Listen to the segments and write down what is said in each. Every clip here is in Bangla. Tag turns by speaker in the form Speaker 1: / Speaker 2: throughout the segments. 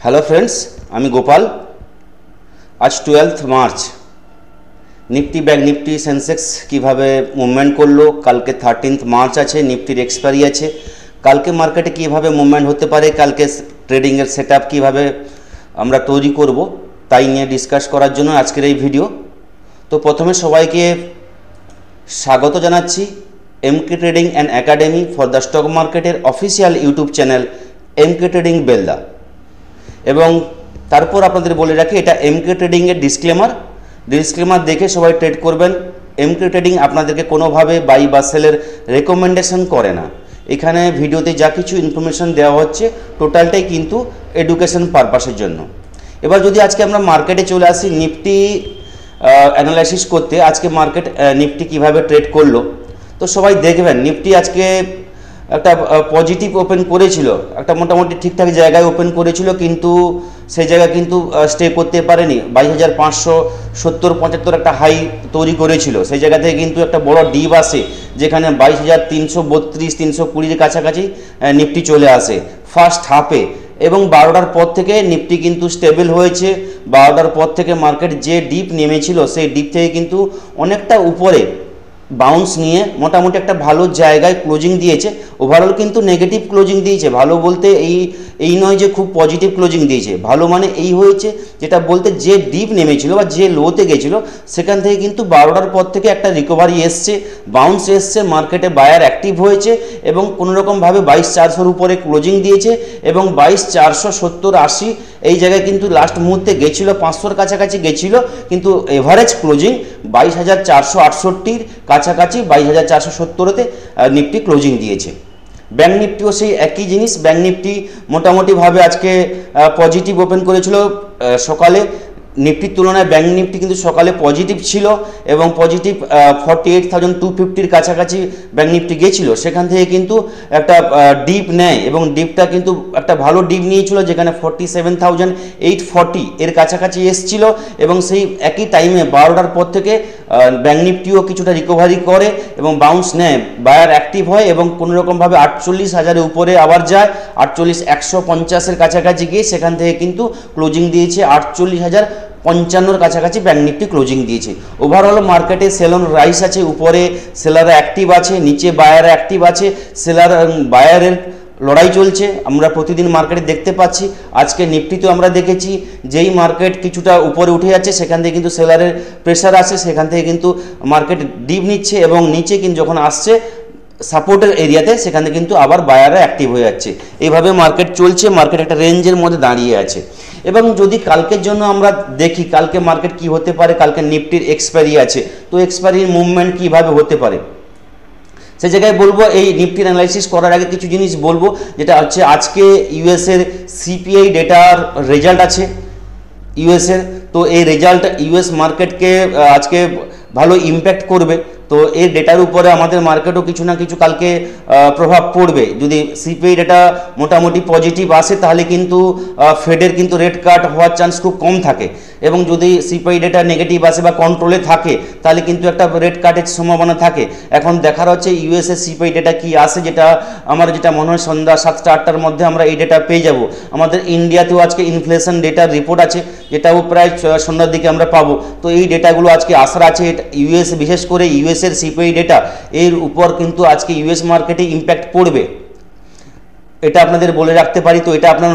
Speaker 1: হ্যালো ফ্রেন্ডস, আমি গোপাল। আজ 12 March Nifty bank Nifty Sensex কীভাবে মুভমেন্ট করলো, কালকে 13 মার্চ আছে, নিফটির এক্সপায়ারি আছে। কালকে মার্কেটে কীভাবে মুভমেন্ট হতে পারে, কালকে ট্রেডিংয়ের সেট আপ কীভাবে আমরা তৈরি করব, তাই নিয়ে ডিসকাস করার জন্য আজকের এই ভিডিও। তো প্রথমে সবাইকে স্বাগত জানাচ্ছি MK trading and academy for the stock মার্কেটের official YouTube channel MK trading Belda. এবং তারপর আপনাদের বলে রাখি, এটা এমকে ট্রেডিংয়ের ডিসক্লেমার দেখে সবাই ট্রেড করবেন। এমকে ট্রেডিং আপনাদেরকে কোনোভাবে বাই বা সেলের রেকমেন্ডেশন করে না। এখানে ভিডিওতে যা কিছু ইনফরমেশন দেওয়া হচ্ছে টোটালটাই কিন্তু এডুকেশন পারপাসের জন্য। এবার যদি আজকে আমরা মার্কেটে চলে আসি নিফটি অ্যানালাইসিস করতে, আজকে মার্কেট নিফটি কিভাবে ট্রেড করলো, তো সবাই দেখবেন নিফটি আজকে একটা পজিটিভ ওপেন করেছিল, একটা মোটামুটি ঠিকঠাক জায়গায় ওপেন করেছিল, কিন্তু সেই জায়গায় কিন্তু স্টে করতে পারেনি। 22,570-75 একটা হাই তৈরি করেছিল, সেই জায়গা থেকে কিন্তু একটা বড় ডিপ আসে, যেখানে 22,332-320 কাছাকাছি নিফটি চলে আসে ফার্স্ট হাফে। এবং 12টার পর থেকে নিফটি কিন্তু স্টেবল হয়েছে। 12টার পর থেকে মার্কেট যে ডিপ নেমেছিল, সেই ডিপ থেকে কিন্তু অনেকটা উপরে বাউন্স নিয়ে মোটামুটি একটা ভালো জায়গায় ক্লোজিং দিয়েছে। ওভারঅল কিন্তু নেগেটিভ ক্লোজিং দিয়েছে, ভালো বলতে এই নয় যে খুব পজিটিভ ক্লোজিং দিয়েছে। ভালো মানে এই হয়েছে, যেটা বলতে যে ডিপ নেমেছিল বা যে লোতে গেছিলো, সেখান থেকে কিন্তু 12টার পর থেকে একটা রিকভারি এসছে, বাউন্স এসছে, মার্কেটে বায়ার অ্যাক্টিভ হয়েছে এবং কোনোরকমভাবে 22,400-র উপরে ক্লোজিং দিয়েছে এবং 22,470-80 এই জায়গায় কিন্তু লাস্ট মুহূর্তে গেছিলো, 500-র কাছাকাছি গেছিলো, কিন্তু এভারেজ ক্লোজিং 22,468-র কাছাকাছি 22,470-তে নিফটি ক্লোজিং দিয়েছে। ব্যাংক নিফটিও সেই একই জিনিস। ব্যাংক নিফটি মোটামুটিভাবে আজকে পজিটিভ ওপেন করেছিল সকালে। নিফটির তুলনায় ব্যাংক নিফটি কিন্তু সকালে পজিটিভ ছিল এবং পজিটিভ 48,250-র কাছাকাছি ব্যাংক নিফটি গেছিল। সেখান থেকে কিন্তু একটা ডিপ নেয় এবং ডিপটা কিন্তু একটা ভালো ডিপ নিয়েছিল, যেখানে 47,840 এর কাছাকাছি এসছিল এবং সেই একই টাইমে 12টার পর থেকে ব্যাংক নিফটিও কিছুটা রিকভারি করে এবং বাউন্স নেয়, বায়ার অ্যাক্টিভ হয় এবং কোনোরকমভাবে 48,000-এর উপরে আবার যায়, 48,150-এর কাছাকাছি গিয়ে সেখান থেকে কিন্তু ক্লোজিং দিয়েছে 48,055-র কাছাকাছি ব্যাংক নিফটি ক্লোজিং দিয়েছে। ওভারঅল মার্কেটে সেল অন রাইস আছে, উপরে সেলাররা অ্যাক্টিভ আছে, নিচে বায়ার অ্যাক্টিভ আছে, সেলার বায়ারের লড়াই চলছে, আমরা প্রতিদিন মার্কেটে দেখতে পাচ্ছি। আজকে নিফটিতেও আমরা দেখেছি, যেই মার্কেট কিছুটা উপরে উঠে যাচ্ছে সেখান থেকে কিন্তু সেলারের প্রেশার আসে, সেখান থেকে কিন্তু মার্কেট ডিপ নিচ্ছে এবং নিচে কিন্তু যখন আসছে সাপোর্টের এরিয়াতে, সেখানে কিন্তু আবার বায়াররা অ্যাক্টিভ হয়ে যাচ্ছে। এইভাবে মার্কেট চলছে, মার্কেট একটা রেঞ্জের মধ্যে দাঁড়িয়ে আছে। এবং যদি কালকের জন্য আমরা দেখি কালকে মার্কেট কি হতে পারে, কালকে নিফটির এক্সপায়ারি আছে, তো এক্সপায়ারির মুভমেন্ট কিভাবে হতে পারে সেই জায়গায় বলবো। এই নিফটির অ্যানালাইসিস করার আগে কিছু জিনিস বলবো, যেটা হচ্ছে আজকে ইউএসের সিপিআই ডেটার রেজাল্ট আছে ইউএসের। তো এই রেজাল্ট ইউএস মার্কেটকে আজকে ভালো ইম্প্যাক্ট করবে। তো এই ডেটার উপরে আমাদের মার্কেটও কিছু না কিছু কালকে প্রভাব পড়বে। যদি সিপিআই ডেটা মোটামুটি পজিটিভ আসে, তাহলে কিন্তু ফেডের কিন্তু রেট কাট হওয়ার চান্স খুব কম থাকে, এবং যদি সিপিআই ডেটা নেগেটিভ আসে বা কন্ট্রোলে থাকে, তাহলে কিন্তু একটা রেট কাটের সম্ভাবনা থাকে। এখন দেখার হচ্ছে ইউএসএ সিপিআই ডেটা কি আসে, যেটা আমার যেটা মনে হয় সন্ধ্যা 7টা-8টার মধ্যে আমরা এই ডেটা পেয়ে যাব। আমাদের ইন্ডিয়াতেও আজকে ইনফ্লেশন ডেটার রিপোর্ট আছে, যেটাও প্রায় সন্ধ্যার দিকে আমরা পাবো। তো এই ডেটাগুলো আজকে আসার আছে। ইউএস, বিশেষ করে ইউএসের সিপিআই ডেটা, এর উপর কিন্তু আজকে ইউএস মার্কেটে ইম্প্যাক্ট পড়বে, এটা আপনাদের বলে রাখতে পারি। তো এটা আপনার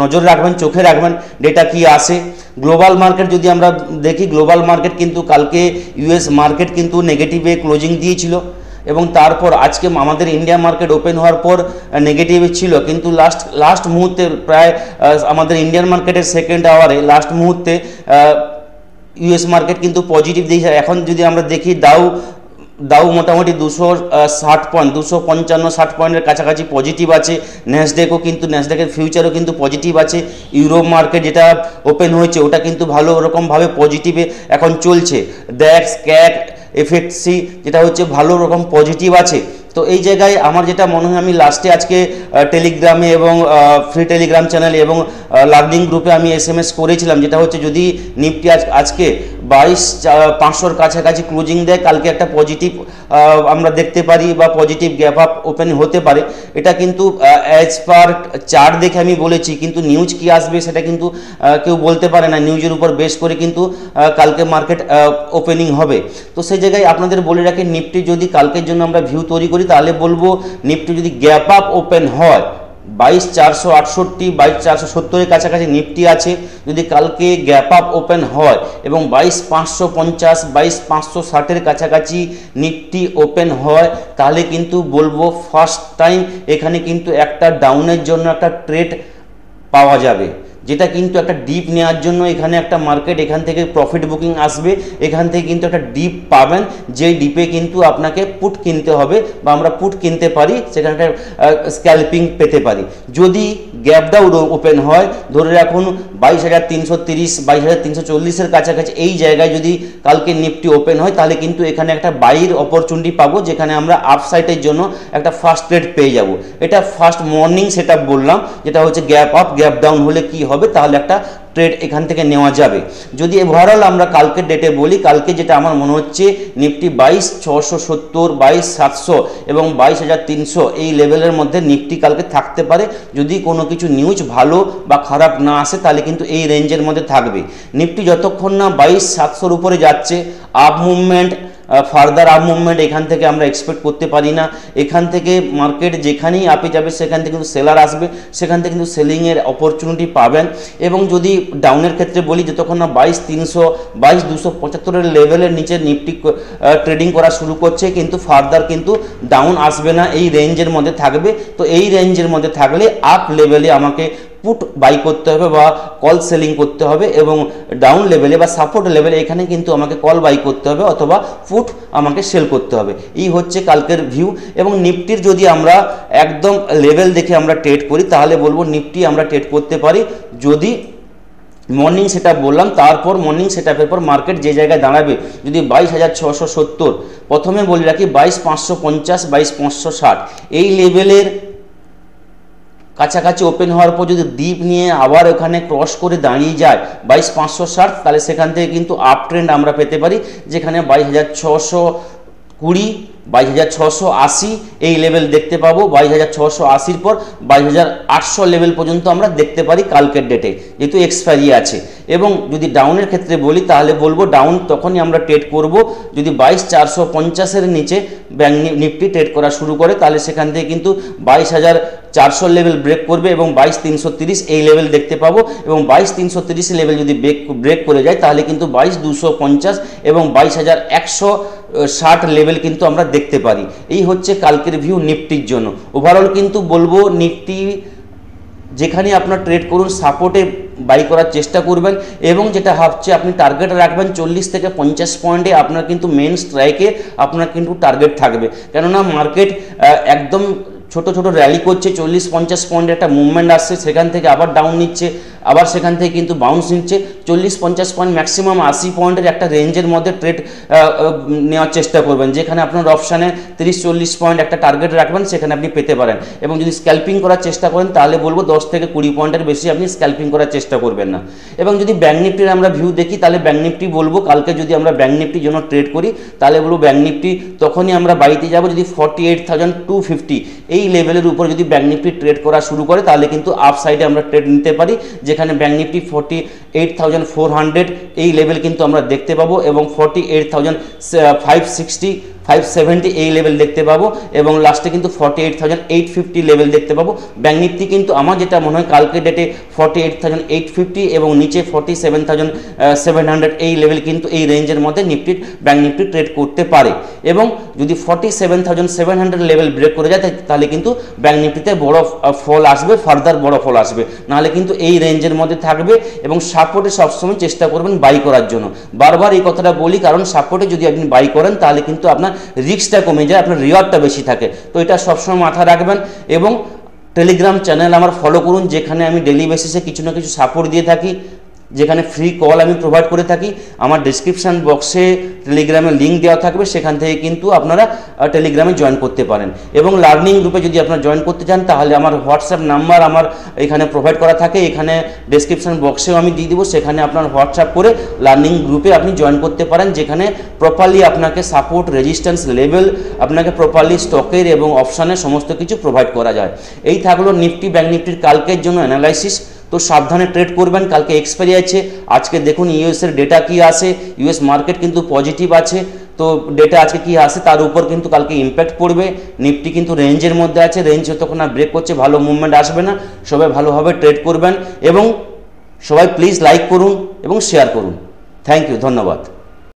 Speaker 1: নজর রাখবেন, চোখে রাখবেন ডেটা কি আসে। গ্লোবাল মার্কেট যদি আমরা দেখি, গ্লোবাল মার্কেট কিন্তু কালকে ইউএস মার্কেট কিন্তু নেগেটিভে ক্লোজিং দিয়েছিল এবং তারপর আজকে আমাদের ইন্ডিয়া মার্কেট ওপেন হওয়ার পর নেগেটিভে ছিল, কিন্তু লাস্ট মুহূর্তে প্রায় আমাদের ইন্ডিয়ান মার্কেটের সেকেন্ড আওয়ারে লাস্ট মুহূর্তে ইউএস মার্কেট কিন্তু পজিটিভ দিয়েছে। এখন যদি আমরা দেখি দাউ মোটামুটি 260 পয়েন্ট, 255-60 পয়েন্টের কাছাকাছি পজিটিভ আছে। ন্যাসডেকও কিন্তু, ন্যাসডেকের ফিউচারও কিন্তু পজিটিভ আছে। ইউরোপ মার্কেট যেটা ওপেন হয়েছে ওটা কিন্তু ভালো রকমভাবে পজিটিভে এখন চলছে। দ্যাক্স, ক্যাক, এফএক্সি যেটা হচ্ছে ভালো রকম পজিটিভ আছে। তো এই জায়গায় আমার যেটা মনে হয়, আমি লাস্টে আজকে টেলিগ্রামে এবং ফ্রি টেলিগ্রাম চ্যানেল এবং লার্নিং গ্রুপে আমি SMS করেছিলাম, যেটা হচ্ছে যদি নিফটি আজকে 22,500 কাছাকাছি ক্লোজিং দেয়, কালকে একটা পজিটিভ আমরা দেখতে পারি বা পজিটিভ গ্যাপ আপ ওপেন হতে পারে। এটা কিন্তু অ্যাজ পার চার্ট দেখে আমি বলেছি, কিন্তু নিউজ কি আসবে সেটা কিন্তু কেউ বলতে পারে না। নিউজের উপর বেস করে কিন্তু কালকে মার্কেট ওপেনিং হবে। তো সেই জায়গায় আপনাদের বলে রাখি, নিফটি যদি কালকের জন্য আমরা ভিউ তৈরি করি, তাহলে বলবো নিফটি যদি গ্যাপ আপ ওপেন হয় 22,468 22,470 কাছাকাছি নিফটি আছে, যদি কালকে গ্যাপ আপ ওপেন হয় এবং 22,550 22,560 কাছাকাছি নিফটি ওপেন হয়, তাহলে কিন্তু বলবো ফার্স্ট টাইম এখানে কিন্তু একটা ডাউনের জন্য একটা ট্রেড পাওয়া যাবে, যেটা কিন্তু একটা ডিপ নেওয়ার জন্য এখানে একটা মার্কেট এখান থেকে প্রফিট বুকিং আসবে, এখান থেকে কিন্তু একটা ডিপ পাবেন, যেই ডিপে কিন্তু আপনাকে পুট কিনতে হবে বা আমরা পুট কিনতে পারি, সেখানে একটা স্ক্যালপিং পেতে পারি। যদি গ্যাপ ডাউন ওপেন হয়, ধরে রাখুন 22,330 22,340-এর কাছাকাছি এই জায়গায় যদি কালকে নিফটি ওপেন হয়, তাহলে কিন্তু এখানে একটা বাইর অপরচুনিটি পাবো, যেখানে আমরা আপসাইডের জন্য একটা ফার্স্ট ট্রেড পেয়ে যাব। এটা ফার্স্ট মর্নিং সেটআপ বললাম, যেটা হচ্ছে গ্যাপ আপ গ্যাপ ডাউন হলে কি হবে, তাহলে একটা ট্রেড এখান থেকে নেওয়া যাবে। যদি ওভারঅল আমরা কালকের ডেটে বলি, কালকে যেটা আমার মনে হচ্ছে নিফটি 22,670 22,700 এবং 22,300 এই লেভেলের মধ্যে নিফটি কালকে থাকতে পারে। যদি কোনো কিছু নিউজ ভালো বা খারাপ না আসে, তাহলে কিন্তু এই রেঞ্জের মধ্যে থাকবে। নিফটি যতক্ষণ না 22,700-র উপরে যাচ্ছে, up movement further up movement এখান থেকে আমরা এক্সপেক্ট করতে পারি না। এখান থেকে মার্কেট যেখানেই আপে যাবে, সেখান থেকে কিন্তু সেলার আসবে, সেখান থেকে কিন্তু সেলিংয়ের অপরচুনিটি পাবেন। এবং যদি ডাউনের ক্ষেত্রে বলি, যতক্ষণ না 22,300 22,275-এর লেভেলের নিচে নিফটি ট্রেডিং করা শুরু করছে, কিন্তু ফার্দার কিন্তু ডাউন আসবে না, এই রেঞ্জের মধ্যে থাকবে। তো এই রেঞ্জের মধ্যে থাকলে আপ লেভেলে আমাকে পুট বাই করতে হবে বা কল সেলিং করতে হবে, এবং ডাউন লেভেলে বা সাপোর্ট লেভেলে এখানে কিন্তু আমাকে কল বাই করতে হবে অথবা পুট আমাকে সেল করতে হবে। এই হচ্ছে কালকের ভিউ। এবং নিফটির যদি আমরা একদম লেভেল দেখে আমরা ট্রেড করি, তাহলে বলবো নিফটি আমরা ট্রেড করতে পারি যদি মর্নিং সেটআপ বললাম, তারপর মর্নিং সেটআপের পর মার্কেট যে জায়গায় দাঁড়াবে, যদি 22,670, প্রথমে বলে রাখি 22,550 22,560 এই লেভেলের কাছাকাছি ওপেন হওয়ার পর যদি ডিপ নিয়ে আবার ওখানে ক্রস করে দাঁড়িয়ে যায় 22,560, তাহলে সেখান থেকে কিন্তু আপ ট্রেন্ড আমরা পেতে পারি, যেখানে 22,620 22,680 এই লেভেল দেখতে পাবো। 22,680-র পর 22,800 লেভেল পর্যন্ত আমরা দেখতে পারি কালকের ডেটে, যেহেতু এক্সপায়ারি আছে। এবং যদি ডাউনের ক্ষেত্রে বলি, তাহলে বলবো ডাউন তখনই আমরা ট্রেড করব যদি 22,450-এর নিচে ব্যাংক নিফটি ট্রেড করা শুরু করে, তাহলে সেখান থেকে কিন্তু 22,400 লেভেল ব্রেক করবে এবং 22,330 এই লেভেল দেখতে পাবো। এবং 22,330 লেভেল যদি ব্রেক করে যায়, তাহলে কিন্তু 22,250 এবং 22,160 লেভেল কিন্তু আমরা দেখতে পারি। এই হচ্ছে কালকের ভিউ নিফটির জন্য। ওভারঅল কিন্তু বলবো নিফটি যেখানে আপনার ট্রেড করুন, সাপোর্টে বাই করার চেষ্টা করবেন, এবং যেটা ভাবছে আপনি টার্গেট রাখবেন 40 থেকে 50 পয়েন্টে, আপনার কিন্তু মেন স্ট্রাইকে আপনার কিন্তু টার্গেট থাকবে। কেননা মার্কেট একদম ছোট ছোট র্যালি করছে, 40-50 পয়েন্টের একটা মুভমেন্ট আসছে, সেখান থেকে আবার ডাউন নিচ্ছে, আবার সেখান থেকে কিন্তু বাউন্স নিচ্ছে। 40-50 পয়েন্ট ম্যাক্সিমাম 80 পয়েন্টের একটা রেঞ্জের মধ্যে ট্রেড নেওয়ার চেষ্টা করবেন, যেখানে আপনার অপশানে 30-40 পয়েন্ট একটা টার্গেট রাখবেন, সেখানে আপনি পেতে পারেন। এবং যদি স্ক্যাল্পিং করার চেষ্টা করেন, তাহলে বলবো 10 থেকে 20 পয়েন্টের বেশি আপনি স্ক্যাল্পিং করার চেষ্টা করবেন না। এবং যদি ব্যাংক নিফটির আমরা ভিউ দেখি, তাহলে ব্যাংক নিফটি বলবো কালকে যদি আমরা ব্যাংক নিফটির জন্য ট্রেড করি, তাহলে বলবো ব্যাংক নিফটি তখনই আমরা বাইতে যাব যদি 48,250 এই লেভেলের উপর যদি ব্যাংক নিফটি ট্রেড করা শুরু করে, তাহলে কিন্তু আপ সাইডে আমরা ট্রেড নিতে পারি, যেখানে ব্যাংক নিফটি 48,400 এই লেভেল কিন্তু আমরা দেখতে পাবো, এবং 48,560 570 এই লেভেল দেখতে পাবো, এবং লাস্টে কিন্তু 48,850 লেভেল দেখতে পাবো। ব্যাংক নিফটি কিন্তু আমার যেটা মনে হয় কালকে ডেটে 48,850 এবং নিচে 47,700 এই লেভেল কিন্তু এই রেঞ্জের মধ্যে নিফটির ব্যাংক নিফটি ট্রেড করতে পারে। এবং যদি 47,700 লেভেল ব্রেক করে যায়, তাহলে কিন্তু ব্যাংক নিফটিতে বড় ফল আসবে, ফার্দার বড় ফল আসবে, নাহলে কিন্তু এই রেঞ্জের মধ্যে থাকবে। এবং সাপোর্টে সবসময় চেষ্টা করবেন বাই করার জন্য। বারবার এই কথাটা বলি, কারণ সাপোর্টে যদি আপনি বাই করেন, তাহলে কিন্তু আপনার রিস্কটা কমে যায়, আপনার রিওয়ার্ডটা বেশি থাকে। তো এটা সবসময় মাথায় রাখবেন। এবং টেলিগ্রাম চ্যানেল আমার ফলো করুন, যেখানে আমি ডেলি বেসিসে কিছু না কিছু সাপোর্ট দিয়ে থাকি। যেখানে ফ্রি কল আমি প্রোভাইড করে থাকি। আমার ডিসক্রিপশান বক্সে টেলিগ্রামের লিঙ্ক দেওয়া থাকবে, সেখান থেকে কিন্তু আপনারা টেলিগ্রামে জয়েন করতে পারেন। এবং লার্নিং গ্রুপে যদি আপনারা জয়েন করতে চান তাহলে আমার হোয়াটসঅ্যাপ নাম্বার আমার এখানে প্রোভাইড করা থাকে, এখানে ডিসক্রিপশান বক্সেও আমি দিয়ে দেবো, সেখানে আপনার হোয়াটসঅ্যাপ করে লার্নিং গ্রুপে আপনি জয়েন করতে পারেন, যেখানে প্রপারলি আপনাকে সাপোর্ট, রেজিস্ট্যান্স লেভেল, আপনাকে প্রপারলি স্টকের এবং অপশানের সমস্ত কিছু প্রোভাইড করা যায়। এই থাকলো নিফটি ব্যাঙ্ক নিফটির কালকের জন্য অ্যানালাইসিস। তো সাবধানে ট্রেড করবেন, কালকে এক্সপায়ারি আছে। আজকে দেখুন ইউএসের ডেটা কি আসে, ইউএস মার্কেট কিন্তু পজিটিভ আছে। তো ডেটা আজকে কি আসে তার উপর কিন্তু কালকে ইম্প্যাক্ট পড়বে। নিফটি কিন্তু রেঞ্জের মধ্যে আছে, রেঞ্জ যতক্ষণ না ব্রেক করছে ভালো মুভমেন্ট আসবে না। সবাই ভালোভাবে ট্রেড করবেন এবং সবাই প্লিজ লাইক করুন এবং শেয়ার করুন। থ্যাংক ইউ, ধন্যবাদ।